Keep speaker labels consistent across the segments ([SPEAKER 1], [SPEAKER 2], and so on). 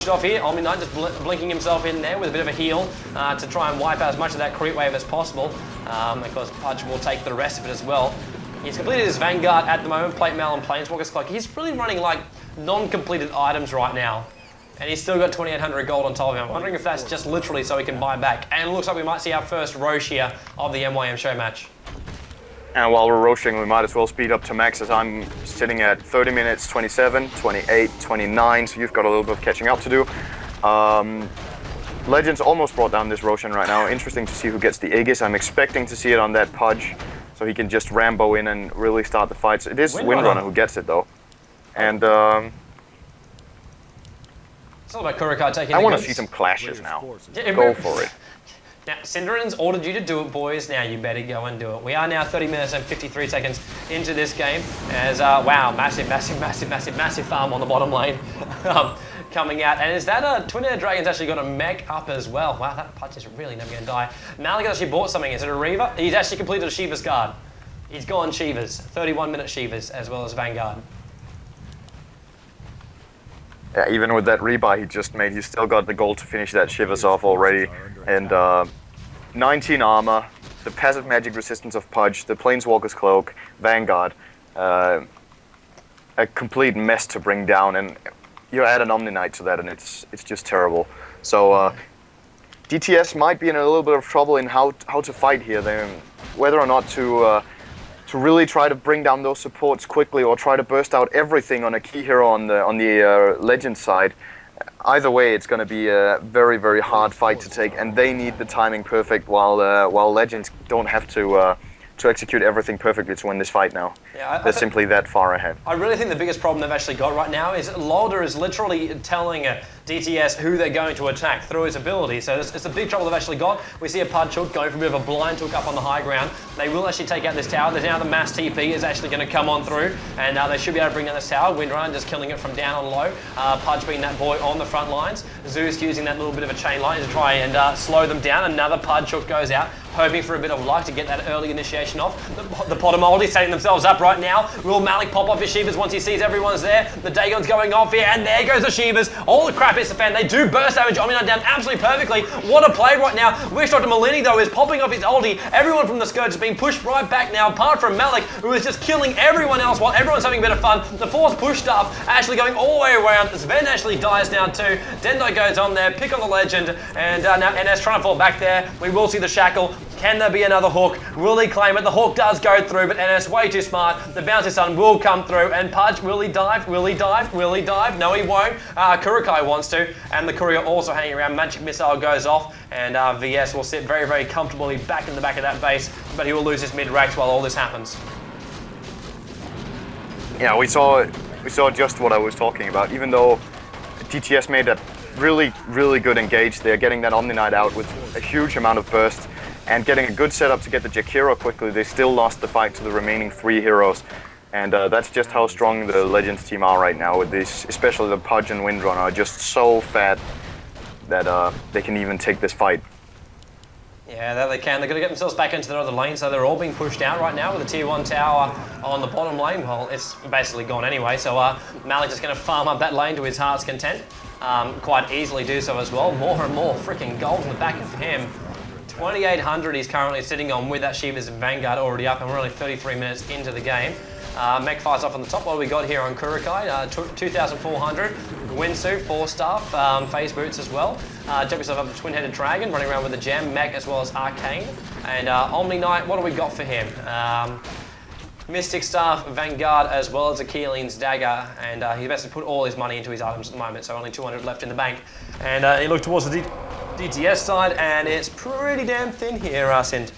[SPEAKER 1] off here. Omni-Knight just blinking himself in there with a bit of a heal to try and wipe out as much of that creep wave as possible. Of course, Pudge will take the rest of it as well. He's completed his Vanguard at the moment, Plate Mail and Planeswalker's Cloak. He's really running like non-completed items right now. And he's still got 2,800 gold on top of him. I'm wondering if that's just literally so he can buy back. And it looks like we might see our first Roche here of the MYM show match.
[SPEAKER 2] And while we're roaching, we might as well speed up to max, as I'm sitting at 30 minutes, 27, 28, 29, so you've got a little bit of catching up to do. Legends almost brought down this Roshan right now. Interesting to see who gets the Aegis. I'm expecting to see it on that Pudge, so he can just Rambo in and really start the fights. It is Windrunner who gets it though. And
[SPEAKER 1] it's all about Kurukai taking
[SPEAKER 2] I want to see some clashes now. Go for it.
[SPEAKER 1] Now, Synderen's ordered you to do it, boys. Now you better go and do it. We are now 30 minutes and 53 seconds into this game. As, wow, massive farm on the bottom lane coming out. And is that Twin-Headed Dragon's actually got a mech up as well? Wow, that Pudge is really never going to die. Malik actually bought something. Is it a Reaver? He's actually completed a Shiva's guard. He's gone Shivas. 31-minute Shivas as well as Vanguard.
[SPEAKER 2] Yeah, even with that rebuy he just made, he's still got the gold to finish that Shivers off already. And 19 armor, the passive magic resistance of Pudge, the Planeswalker's Cloak, Vanguard. A complete mess to bring down, and you add an Omni-Knight to that and it's just terrible. So DTS might be in a little bit of trouble in how to fight here. Whether or not to really try to bring down those supports quickly or try to burst out everything on a key hero on the Legend side. Either way, it's going to be a very, very hard fight to take, and they need the timing perfect while Legends don't have to execute everything perfectly to win this fight now. Yeah, they're simply that far ahead.
[SPEAKER 1] I really think the biggest problem they've actually got right now is Lolder is literally telling DTS who they're going to attack through his ability. So it's a big trouble they've actually got. We see a Pudge hook going for a bit of a blind hook up on the high ground. They will actually take out this tower. There's now the mass TP is actually going to come on through, and they should be able to bring down this tower. Windrunner just killing it from down on low. Pudge being that boy on the front lines. Zeus using that little bit of a chain line to try and slow them down. Another Pudge hook goes out, hoping for a bit of luck to get that early initiation off. The Potamoldi setting themselves up right now. Will Malik pop off his Shivas once he sees everyone's there? The Dagon's going off here, and there goes the Shivas. All the crap is the fan. They do burst damage Omni-Knight down absolutely perfectly. What a play right now. Wish Dr. Malini, though, is popping off his ulti. Everyone from the Scourge is being pushed right back now, apart from Malik, who is just killing everyone else while everyone's having a bit of fun. The Force push stuff actually going all the way around. Sven actually dies now too. Dendo goes on there, pick on the Legend, and now NS trying to fall back there. We will see the Shackle. Can there be another hook? Will he claim it? The hook does go through, but NS way too smart. The Bouncy Sun will come through, and Pudge, will he dive? Will he dive? Will he dive? No, he won't. Kurukai wants to, and the Courier also hanging around. Magic Missile goes off, and VS will sit very, very comfortably back in the back of that base, but he will lose his mid-racks while all this happens.
[SPEAKER 2] Yeah, we saw just what I was talking about. Even though DTS made that really, really good engage, they're getting that Omni-Knight out with a huge amount of burst, and getting a good setup to get the Jakiro quickly. They still lost the fight to the remaining 3 heroes. And that's just how strong the Legends team are right now with this, especially the Pudge and Windrunner are just so fat that they can even take this fight.
[SPEAKER 1] Yeah, that they can. They're going to get themselves back into their other lane, so they're all being pushed out right now with the tier 1 tower on the bottom lane. Well, it's basically gone anyway, so Malik is going to farm up that lane to his heart's content. Quite easily do so as well. More and more freaking gold in the back of him. 2,800 he's currently sitting on with that Shiva's Vanguard already up, and we're only 33 minutes into the game. Mech fires off on the top. What do we got here on Kurukai? 2,400. Winsu, 4-staff, phase boots as well. Jump yourself up to Twin-Headed Dragon, running around with the Gem, Mech as well as Arcane. And Omni-Knight, what do we got for him? Mystic Staff, Vanguard, as well as Achillean's Dagger, and he best to put all his money into his items at the moment, so only 200 left in the bank. And he looked towards the DTS side, and it's pretty damn thin here, Synd.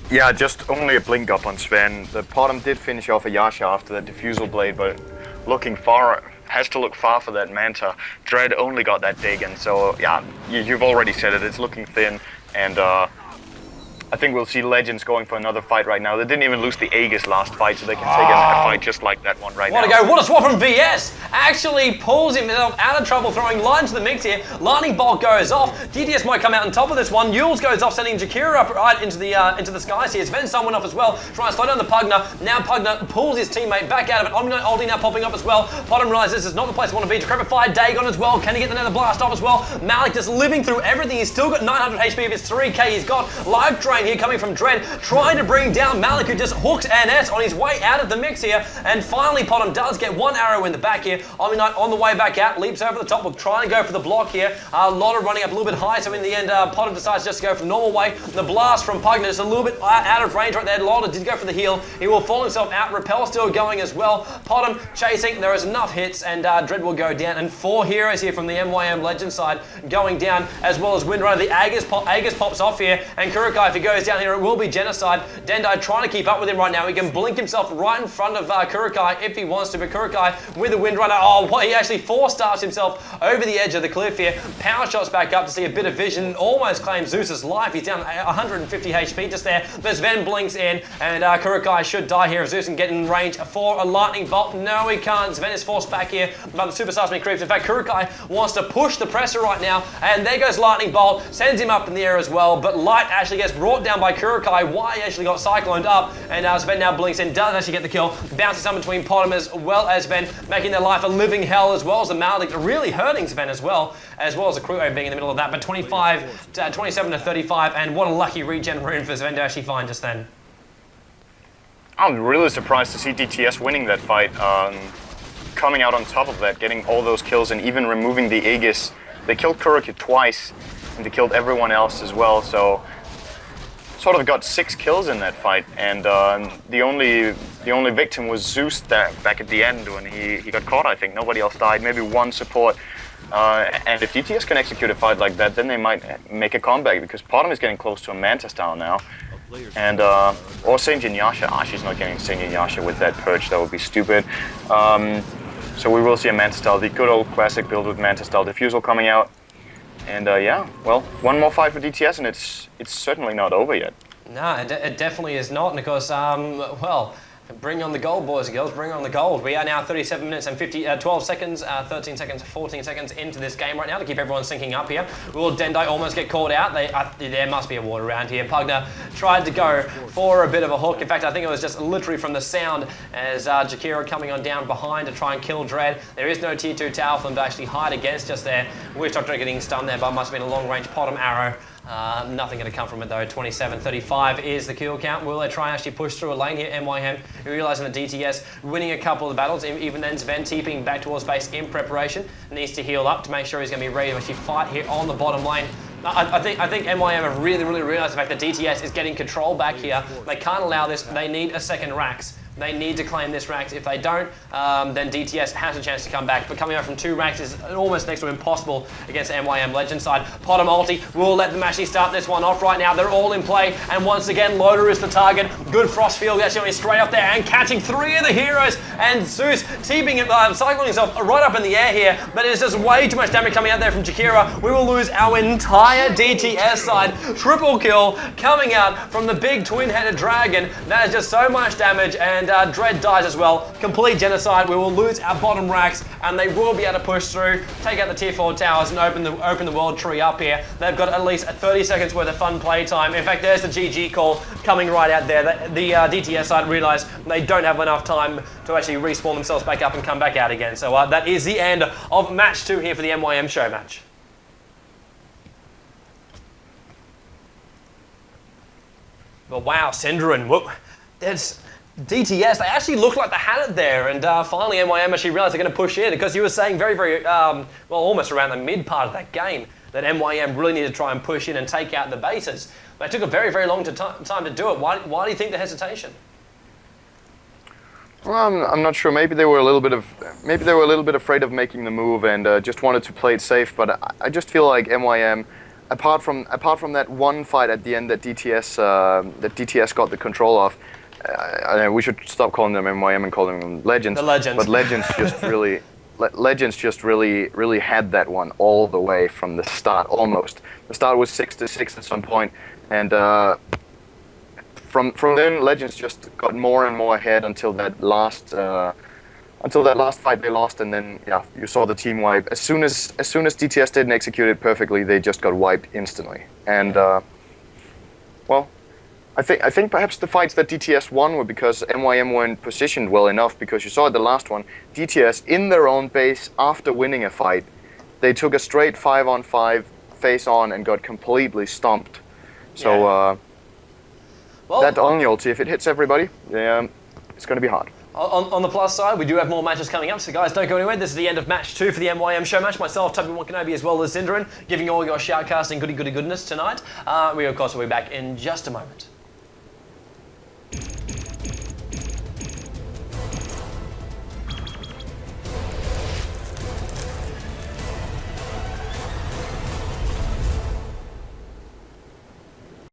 [SPEAKER 2] Yeah, just only a blink up on Sven. The bottom did finish off a Yasha after that Diffusal Blade, but looking far, has to look far for that Manta. Dread only got that Dagon, so yeah, you've already said it, it's looking thin, and I think we'll see Legends going for another fight right now. They didn't even lose the Aegis last fight, so they can take a fight just like that one right now.
[SPEAKER 1] What a swap from VS! Actually pulls himself out of trouble, throwing Light into the mix here. Lightning Bolt goes off. DTS might come out on top of this one. Yules goes off, sending Jakira up right into the skies here. Sven someone off as well, trying to slow down the Pugner. Now Pugner pulls his teammate back out of it. Omni Ulti now popping up as well. Potom realizes this is not the place I want to be. Decrepify Dagon as well. Can he get the Nether Blast off as well? Malik just living through everything. He's still got 900 HP of his 3k. He's got Life Drain here coming from Dread, trying to bring down Malik, who just hooks NS on his way out of the mix here. And finally, Potom does get one arrow in the back here. Omni Knight on the way back out, leaps over the top. We're trying to go for the block here. Lotta running up a little bit high, so in the end, Potom decides just to go for the normal way. The blast from Pugner is a little bit out of range right there. Lotta did go for the heal. He will fall himself out. Repel still going as well. Potom chasing. There is enough hits, and Dread will go down. And 4 heroes here from the MYM Legend side going down, as well as Windrunner. The Aegis pops off here, and Kurukai, if he goes down here, it will be genocide. Dendai trying to keep up with him right now. He can blink himself right in front of Kurukai if he wants to, but Kurukai with the Windrunner, he actually 4-stars himself over the edge of the cliff here. Power shots back up to see a bit of vision, almost claims Zeus's life. He's down 150 HP just there. The Sven blinks in, and Kurukai should die here if Zeus can get in range for a lightning bolt. No, he can't. Sven is forced back here by the Super Starsman creeps. In fact, Kurukai wants to push the presser right now, and there goes lightning bolt, sends him up in the air as well, but Light actually gets brought down by Kurukai. Y actually got cycloned up, and Sven now blinks in, does actually get the kill, bounces some between Potom as well as Sven, making their life a living hell, as well as the Malik really hurting Sven as well as the crew being in the middle of that. But 27 to 35, and what a lucky regen rune for Sven to actually find just then.
[SPEAKER 2] I'm really surprised to see DTS winning that fight, coming out on top of that, getting all those kills and even removing the Aegis. They killed Kurukai twice, and they killed everyone else as well, so sort of got 6 kills in that fight, and the only victim was Zeus back at the end when he got caught. I think nobody else died, maybe one support. And if DTS can execute a fight like that, then they might make a comeback, because Potom is getting close to a Manta style now. And, or Saint Yasha. She's not getting Saint Yasha with that purge, that would be stupid. So we will see a Manta style, the good old classic build with Manta style Diffusal coming out. And yeah, well, one more fight for DTS, and it's certainly not over yet.
[SPEAKER 1] No, it definitely is not, and of course, well, bring on the gold, boys and girls, bring on the gold. We are now 37 minutes and 12 seconds, 13 seconds, 14 seconds into this game right now to keep everyone syncing up here. Will Dendai almost get called out? There must be a ward around here. Pugner tried to go for a bit of a hook. In fact, I think it was just literally from the sound as Jakira coming on down behind to try and kill Dread. There is no tier 2 tower for them to actually hide against just there. Witch Doctor getting stunned there, but must have been a long-range Potom arrow. Nothing going to come from it though. 27-35 is the kill count. Will they try and actually push through a lane here? MYM realizing the DTS winning a couple of the battles. Even then, Sven teeping back towards base in preparation. Needs to heal up to make sure he's going to be ready to actually fight here on the bottom lane. I think MYM have really realized the fact that DTS is getting control back here. They can't allow this. They need a second Rax. They need to claim this Rax. If they don't, then DTS has a chance to come back. But coming out from 2 Rax is almost next to impossible against the MYM Legend side. Potom ulti will let them actually start this one off right now. They're all in play. And once again, Loader is the target. Good Frost Field actually going straight up there and catching 3 of the heroes. And Zeus teeping it, cycling himself right up in the air here. But it's just way too much damage coming out there from Jakira. We will lose our entire DTS side. Triple kill coming out from the big twin-headed dragon. That is just so much damage, and Dread dies as well. Complete genocide. We will lose our bottom racks, and they will be able to push through, take out the tier 4 towers, and open the world tree up here. They've got at least 30 seconds worth of fun play time. In fact, there's the GG call coming right out there. The DTS side realise they don't have enough time to actually respawn themselves back up and come back out again. So that is the end of match 2 here for the MYM show match. But wow, Syndrin, whoop, there's DTS. They actually looked like they had it there, and finally MYM actually realised they're going to push in, because you were saying very, well, almost around the mid part of that game that MYM really needed to try and push in and take out the bases. But it took a very, very long time to do it. Why do you think the hesitation?
[SPEAKER 2] Well, I'm not sure. Maybe they were a little bit afraid of making the move and just wanted to play it safe. But I just feel like MYM, apart from that one fight at the end that DTS got the control of, we should stop calling them MYM and calling them Legends.
[SPEAKER 1] The Legends.
[SPEAKER 2] But Legends just really had that one all the way from the start, almost. The start was 6-6 at some point, and from then, Legends just got more and more ahead until that last fight they lost, and then yeah, you saw the team wipe. As soon as DTS didn't execute it perfectly, they just got wiped instantly. And well, I think perhaps the fights that DTS won were because MYM weren't positioned well enough, because you saw at the last one, DTS in their own base after winning a fight, they took a straight 5-on-5 face on and got completely stomped. So
[SPEAKER 1] well,
[SPEAKER 2] that on ulti, if it hits everybody, it's going to be hard.
[SPEAKER 1] On the plus side, we do have more matches coming up, so guys, don't go anywhere. This is the end of match 2 for the MYM Showmatch. Myself, Tobi Kenobi, as well as Synd, giving you all your shoutcasting goodness tonight. We, of course, will be back in just a moment.